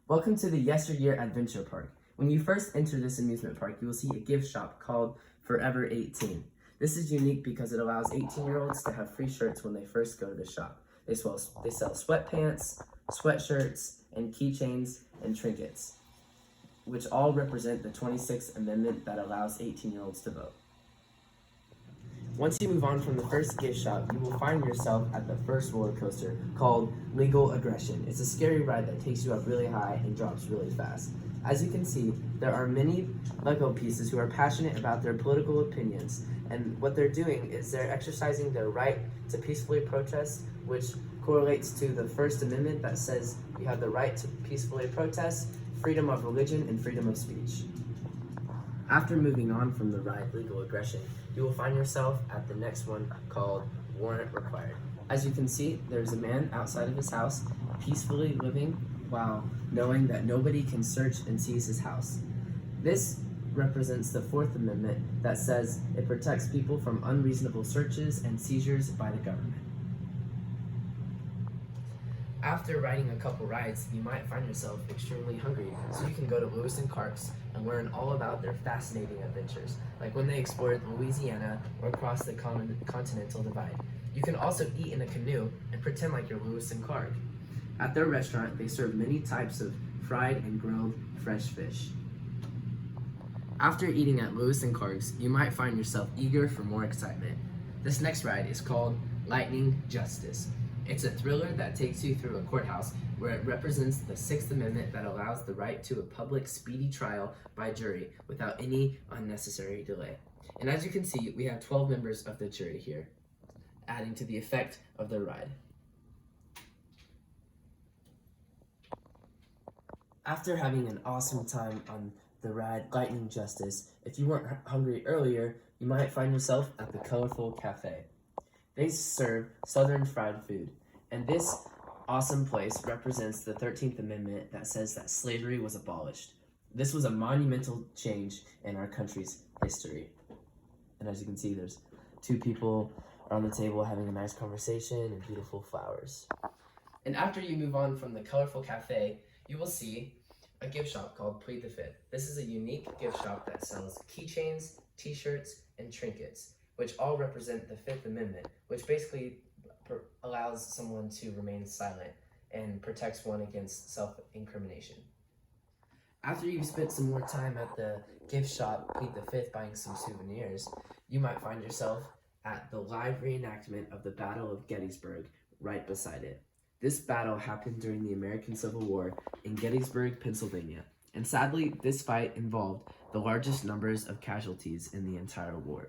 Welcome to the Yesteryear Adventure Park. When you first enter this amusement park, you will see a gift shop called Forever 18. This is unique because it allows 18-year-olds to have free shirts when they first go to the shop. They sell sweatpants, sweatshirts, and keychains and trinkets, which all represent the 26th Amendment that allows 18-year-olds to vote. Once you move on from the first gift shop, you will find yourself at the first roller coaster called Legal Aggression. It's a scary ride that takes you up really high and drops really fast. As you can see, there are many Lego pieces who are passionate about their political opinions, and what they're doing is they're exercising their right to peacefully protest, which correlates to the First Amendment that says you have the right to peacefully protest, freedom of religion, and freedom of speech. After moving on from the ride Legal Aggression, you will find yourself at the next one called Warrant Required. As you can see, there's a man outside of his house peacefully living while knowing that nobody can search and seize his house. This represents the Fourth Amendment that says it protects people from unreasonable searches and seizures by the government. After riding a couple rides, you might find yourself extremely hungry, so you can go to Lewis and Clark's and learn all about their fascinating adventures, like when they explored Louisiana or crossed the Continental Divide. You can also eat in a canoe and pretend like you're Lewis and Clark. At their restaurant, they serve many types of fried and grilled fresh fish. After eating at Lewis and Clark's, you might find yourself eager for more excitement. This next ride is called Lightning Justice. It's a thriller that takes you through a courthouse where it represents the Sixth Amendment that allows the right to a public, speedy trial by jury without any unnecessary delay. And as you can see, we have 12 members of the jury here, adding to the effect of the ride. After having an awesome time on the ride Lightning Justice, if you weren't hungry earlier, you might find yourself at the Colorful Cafe. They serve Southern fried food, and this awesome place represents the 13th Amendment that says that slavery was abolished. This was a monumental change in our country's history. And as you can see, there's two people on the table having a nice conversation and beautiful flowers. And after you move on from the Colorful Cafe, you will see a gift shop called Plead the Fifth. This is a unique gift shop that sells keychains, t-shirts, and trinkets, which all represent the Fifth Amendment, which basically allows someone to remain silent and protects one against self-incrimination. After you've spent some more time at the gift shop Plead the Fifth buying some souvenirs, you might find yourself at the live reenactment of the Battle of Gettysburg right beside it. This battle happened during the American Civil War in Gettysburg, Pennsylvania, and sadly, this fight involved the largest numbers of casualties in the entire war.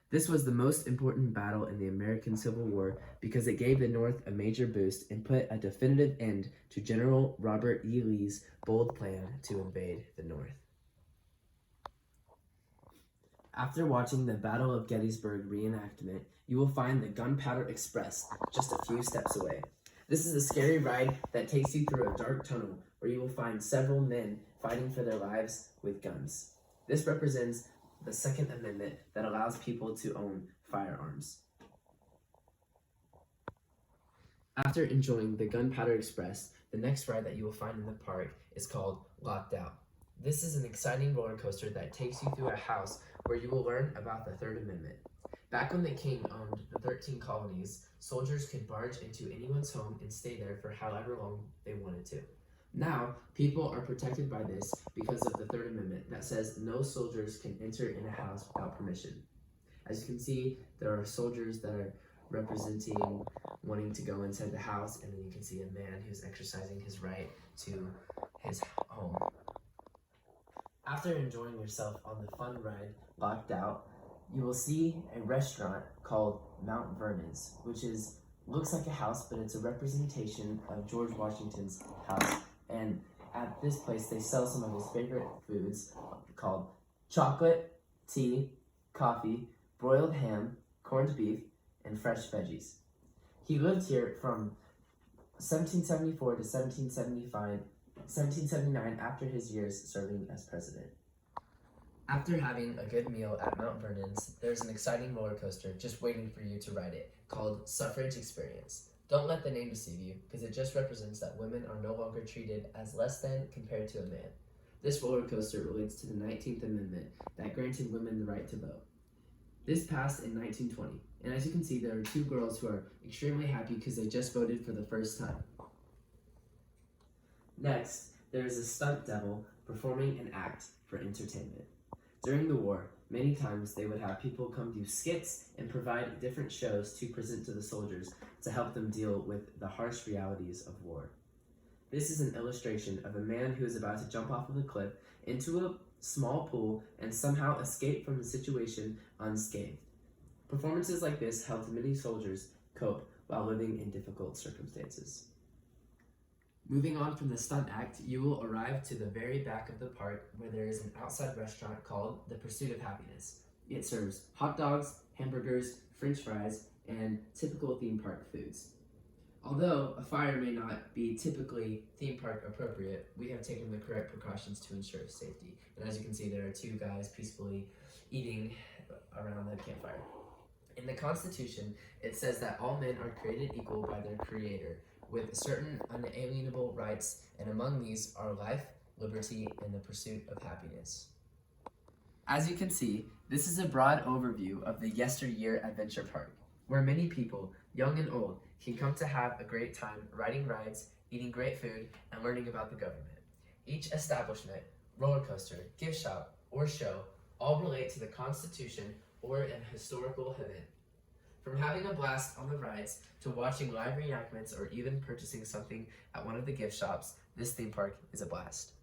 This was the most important battle in the American Civil War because it gave the North a major boost and put a definitive end to General Robert E. Lee's bold plan to invade the North. After watching the Battle of Gettysburg reenactment, you will find the Gunpowder Express just a few steps away. This is a scary ride that takes you through a dark tunnel where you will find several men fighting for their lives with guns. This represents the Second Amendment that allows people to own firearms. After enjoying the Gunpowder Express, the next ride that you will find in the park is called Locked Out. This is an exciting roller coaster that takes you through a house where you will learn about the Third Amendment. Back when the king owned the 13 colonies, soldiers could barge into anyone's home and stay there for however long they wanted to. Now, people are protected by this because of the Third Amendment that says no soldiers can enter in a house without permission. As you can see, there are soldiers that are representing wanting to go inside the house, and then you can see a man who's exercising his right to his home. After enjoying yourself on the fun ride Locked Out, you will see a restaurant called Mount Vernon's, which looks like a house, but it's a representation of George Washington's house. And at this place, they sell some of his favorite foods called chocolate, tea, coffee, broiled ham, corned beef, and fresh veggies. He lived here from 1774 to 1779 after his years serving as president. After having a good meal at Mount Vernon's, there's an exciting roller coaster just waiting for you to ride it called Suffrage Experience. Don't let the name deceive you, because it just represents that women are no longer treated as less than compared to a man. This roller coaster relates to the 19th Amendment that granted women the right to vote. This passed in 1920, and as you can see, there are two girls who are extremely happy because they just voted for the first time. Next, there is a stunt devil performing an act for entertainment. During the war, many times they would have people come do skits and provide different shows to present to the soldiers to help them deal with the harsh realities of war. This is an illustration of a man who is about to jump off of a cliff into a small pool and somehow escape from the situation unscathed. Performances like this helped many soldiers cope while living in difficult circumstances. Moving on from the stunt act, you will arrive to the very back of the park where there is an outside restaurant called The Pursuit of Happiness. It serves hot dogs, hamburgers, french fries, and typical theme park foods. Although a fire may not be typically theme park appropriate, we have taken the correct precautions to ensure safety. And as you can see, there are two guys peacefully eating around the campfire. In the Constitution, it says that all men are created equal by their Creator, with certain unalienable rights, and among these are life, liberty, and the pursuit of happiness. As you can see, this is a broad overview of the Yesteryear Adventure Park, where many people, young and old, can come to have a great time riding rides, eating great food, and learning about the government. Each establishment, roller coaster, gift shop, or show all relate to the Constitution or an historical event. From having a blast on the rides to watching live reenactments or even purchasing something at one of the gift shops, this theme park is a blast.